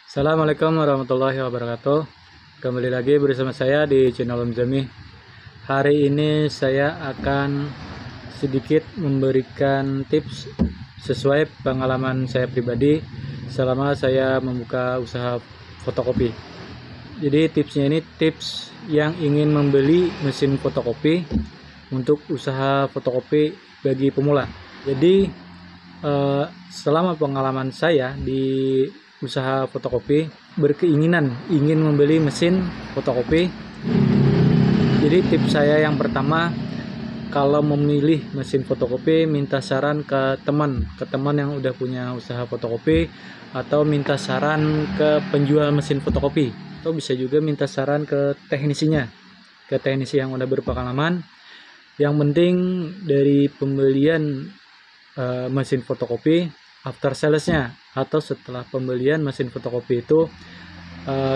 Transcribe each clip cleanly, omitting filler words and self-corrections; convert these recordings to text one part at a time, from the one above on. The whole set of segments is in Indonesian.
Assalamualaikum warahmatullahi wabarakatuh. Kembali lagi bersama saya di channel Om Zami. Hari ini saya akan sedikit memberikan tips sesuai pengalaman saya pribadi selama saya membuka usaha fotokopi. Jadi tipsnya ini tips yang ingin membeli mesin fotokopi untuk usaha fotokopi bagi pemula. Jadi selama pengalaman saya di usaha fotokopi berkeinginan ingin membeli mesin fotokopi. Jadi tips saya yang pertama, kalau memilih mesin fotokopi minta saran ke teman yang udah punya usaha fotokopi, atau minta saran ke penjual mesin fotokopi, atau bisa juga minta saran ke teknisinya, ke teknisi yang udah berpengalaman. Yang penting dari pembelian mesin fotokopi, after salesnya atau setelah pembelian mesin fotokopi itu,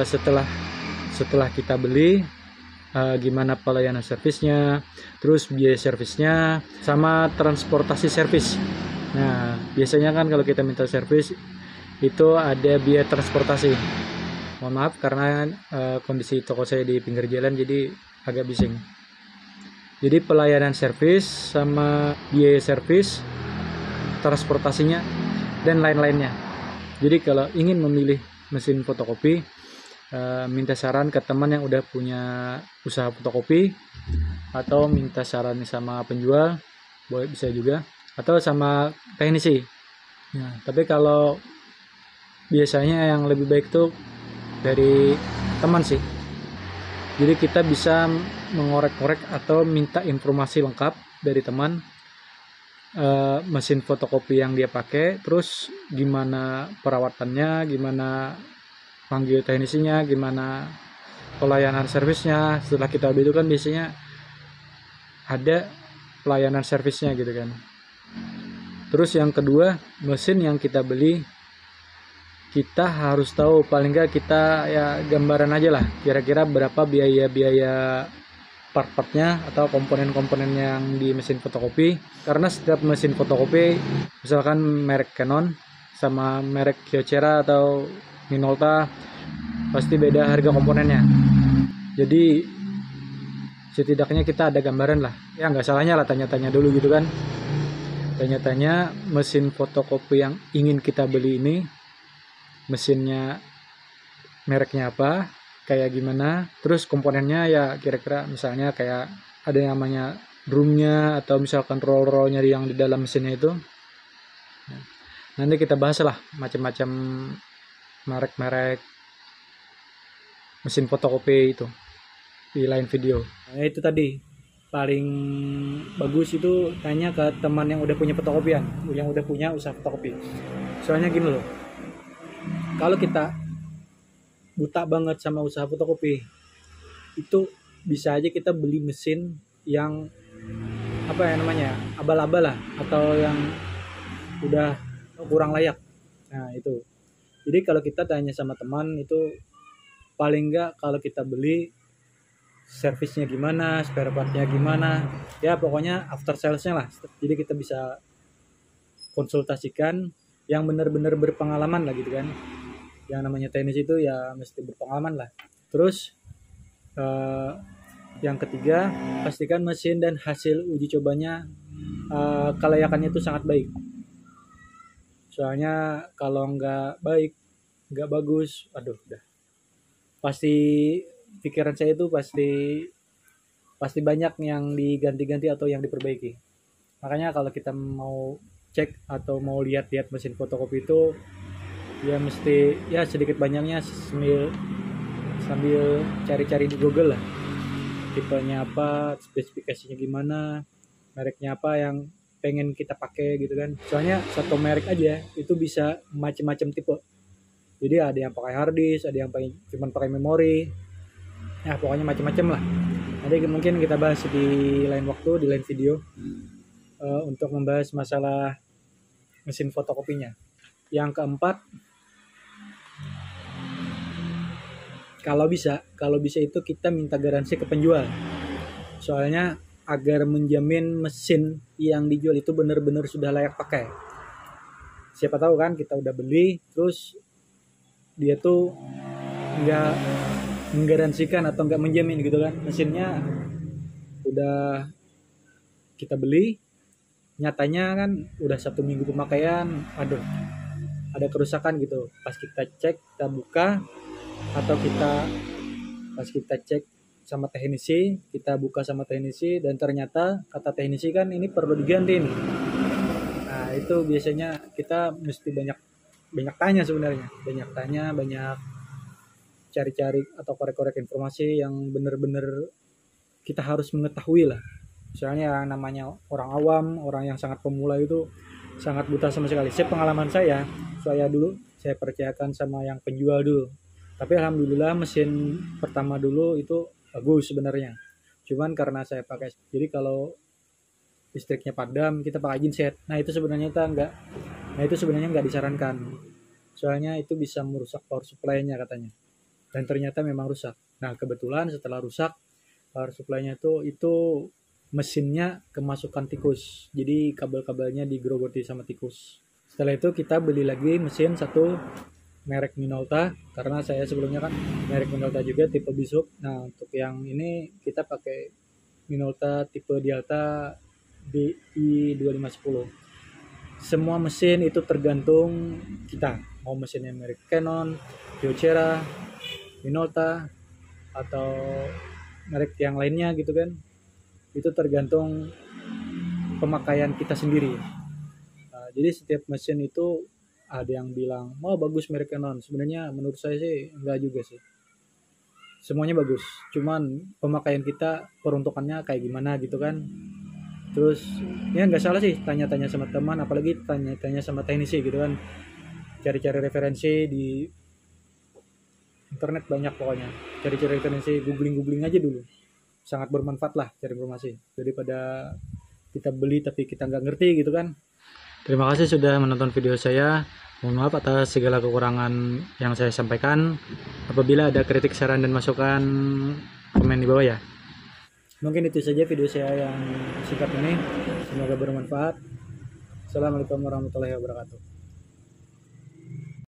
setelah kita beli, gimana pelayanan servisnya, terus biaya servisnya, sama transportasi servis. Nah, biasanya kan kalau kita minta servis itu ada biaya transportasi. Mohon maaf karena kondisi toko saya di pinggir jalan jadi agak bising. Jadi pelayanan servis sama biaya servis, transportasinya, dan lain-lainnya. Jadi kalau ingin memilih mesin fotokopi, minta saran ke teman yang udah punya usaha fotokopi, atau minta saran sama penjual, boleh, bisa juga, atau sama teknisi. Nah, tapi kalau biasanya yang lebih baik tuh dari teman sih. Jadi kita bisa mengorek-korek atau minta informasi lengkap dari teman, mesin fotokopi yang dia pakai, terus gimana perawatannya, gimana panggil teknisinya, gimana pelayanan servisnya. Setelah kita beli itu kan biasanya ada pelayanan servisnya gitu kan. Terus yang kedua, mesin yang kita beli kita harus tahu, paling nggak kita ya gambaran aja lah kira-kira berapa biaya part-partnya atau komponen-komponen yang di mesin fotokopi. Karena setiap mesin fotokopi, misalkan merek Canon sama merek Kyocera atau Minolta, pasti beda harga komponennya. Jadi setidaknya kita ada gambaran lah. Ya nggak salahnya lah tanya-tanya dulu gitu kan. Tanya-tanya mesin fotokopi yang ingin kita beli ini, mesinnya mereknya apa, kayak gimana, terus komponennya ya kira-kira misalnya kayak ada yang namanya drumnya, atau misalkan roll-rollnya yang di dalam mesinnya itu. Nah, nanti kita bahas lah macam-macam merek-merek mesin fotokopi itu di lain video. Nah, itu tadi paling bagus itu tanya ke teman yang udah punya fotokopian, yang udah punya usaha fotokopi. Soalnya gini loh, kalau kita buta banget sama usaha fotokopi, itu bisa aja kita beli mesin yang apa ya namanya, abal-abal lah, atau yang udah kurang layak. Nah itu, jadi kalau kita tanya sama teman itu, paling enggak kalau kita beli, servisnya gimana, spare partnya gimana, ya pokoknya after salesnya lah. Jadi kita bisa konsultasikan yang benar-benar berpengalaman lah gitu kan. Yang namanya teknis itu ya mesti berpengalaman lah. Terus yang ketiga, pastikan mesin dan hasil uji cobanya kelayakannya itu sangat baik. Soalnya kalau nggak baik, nggak bagus, aduh udah pasti pikiran saya itu pasti banyak yang diganti-ganti atau yang diperbaiki. Makanya kalau kita mau cek atau mau lihat-lihat mesin fotokopi itu, ya mesti ya sedikit banyaknya sambil cari-cari di Google lah, tipenya apa, spesifikasinya gimana, mereknya apa yang pengen kita pakai gitu kan. Soalnya satu merek aja itu bisa macam-macam tipe. Jadi ada yang pakai hard disk, ada yang cuma pakai memori, ya pokoknya macam-macam lah. Nanti mungkin kita bahas di lain waktu, di lain video, untuk membahas masalah mesin fotokopinya. Yang keempat, kalau bisa itu kita minta garansi ke penjual. Soalnya agar menjamin mesin yang dijual itu benar-benar sudah layak pakai. Siapa tahu kan kita udah beli, terus dia tuh nggak menggaransikan atau nggak menjamin gitu kan. Mesinnya udah kita beli, nyatanya kan udah 1 minggu pemakaian, aduh ada kerusakan gitu. Pas kita cek, kita buka, atau pas kita cek sama teknisi, kita buka sama teknisi, dan ternyata kata teknisi kan ini perlu diganti nih. Nah itu biasanya kita mesti banyak tanya sebenarnya, banyak cari-cari atau korek-korek informasi yang benar-benar kita harus mengetahui lah. Soalnya yang namanya orang awam, orang yang sangat pemula itu sangat buta sama sekali. Pengalaman saya dulu saya percayakan sama yang penjual dulu. Tapi alhamdulillah mesin pertama dulu itu bagus sebenarnya. Cuman karena saya pakai, jadi kalau listriknya padam kita pakai genset. Nah itu sebenarnya nggak disarankan. Soalnya itu bisa merusak power supply-nya katanya. Dan ternyata memang rusak. Nah kebetulan setelah rusak power supply-nya itu mesinnya kemasukan tikus, jadi kabel-kabelnya digerogoti sama tikus. Setelah itu kita beli lagi mesin satu merek Minolta, karena saya sebelumnya kan merek Minolta juga tipe Bisuk. Nah untuk yang ini kita pakai Minolta tipe Delta DI2510. Semua mesin itu tergantung kita, mau mesinnya merek Canon, Kyocera, Minolta, atau merek yang lainnya gitu kan, itu tergantung pemakaian kita sendiri. Nah, jadi setiap mesin itu ada yang bilang mau bagus merek Canon, sebenarnya menurut saya sih enggak juga sih, semuanya bagus, cuman pemakaian kita peruntukannya kayak gimana gitu kan. Terus ya nggak salah sih tanya-tanya sama teman, apalagi tanya-tanya sama teknisi gitu kan, cari-cari referensi di internet banyak pokoknya, cari-cari referensi, googling aja dulu, sangat bermanfaat lah cari informasi daripada kita beli tapi kita nggak ngerti gitu kan. Terima kasih sudah menonton video saya. Mohon maaf atas segala kekurangan yang saya sampaikan. Apabila ada kritik, saran, dan masukan, komen di bawah ya. Mungkin itu saja video saya yang singkat ini. Semoga bermanfaat. Assalamualaikum warahmatullahi wabarakatuh.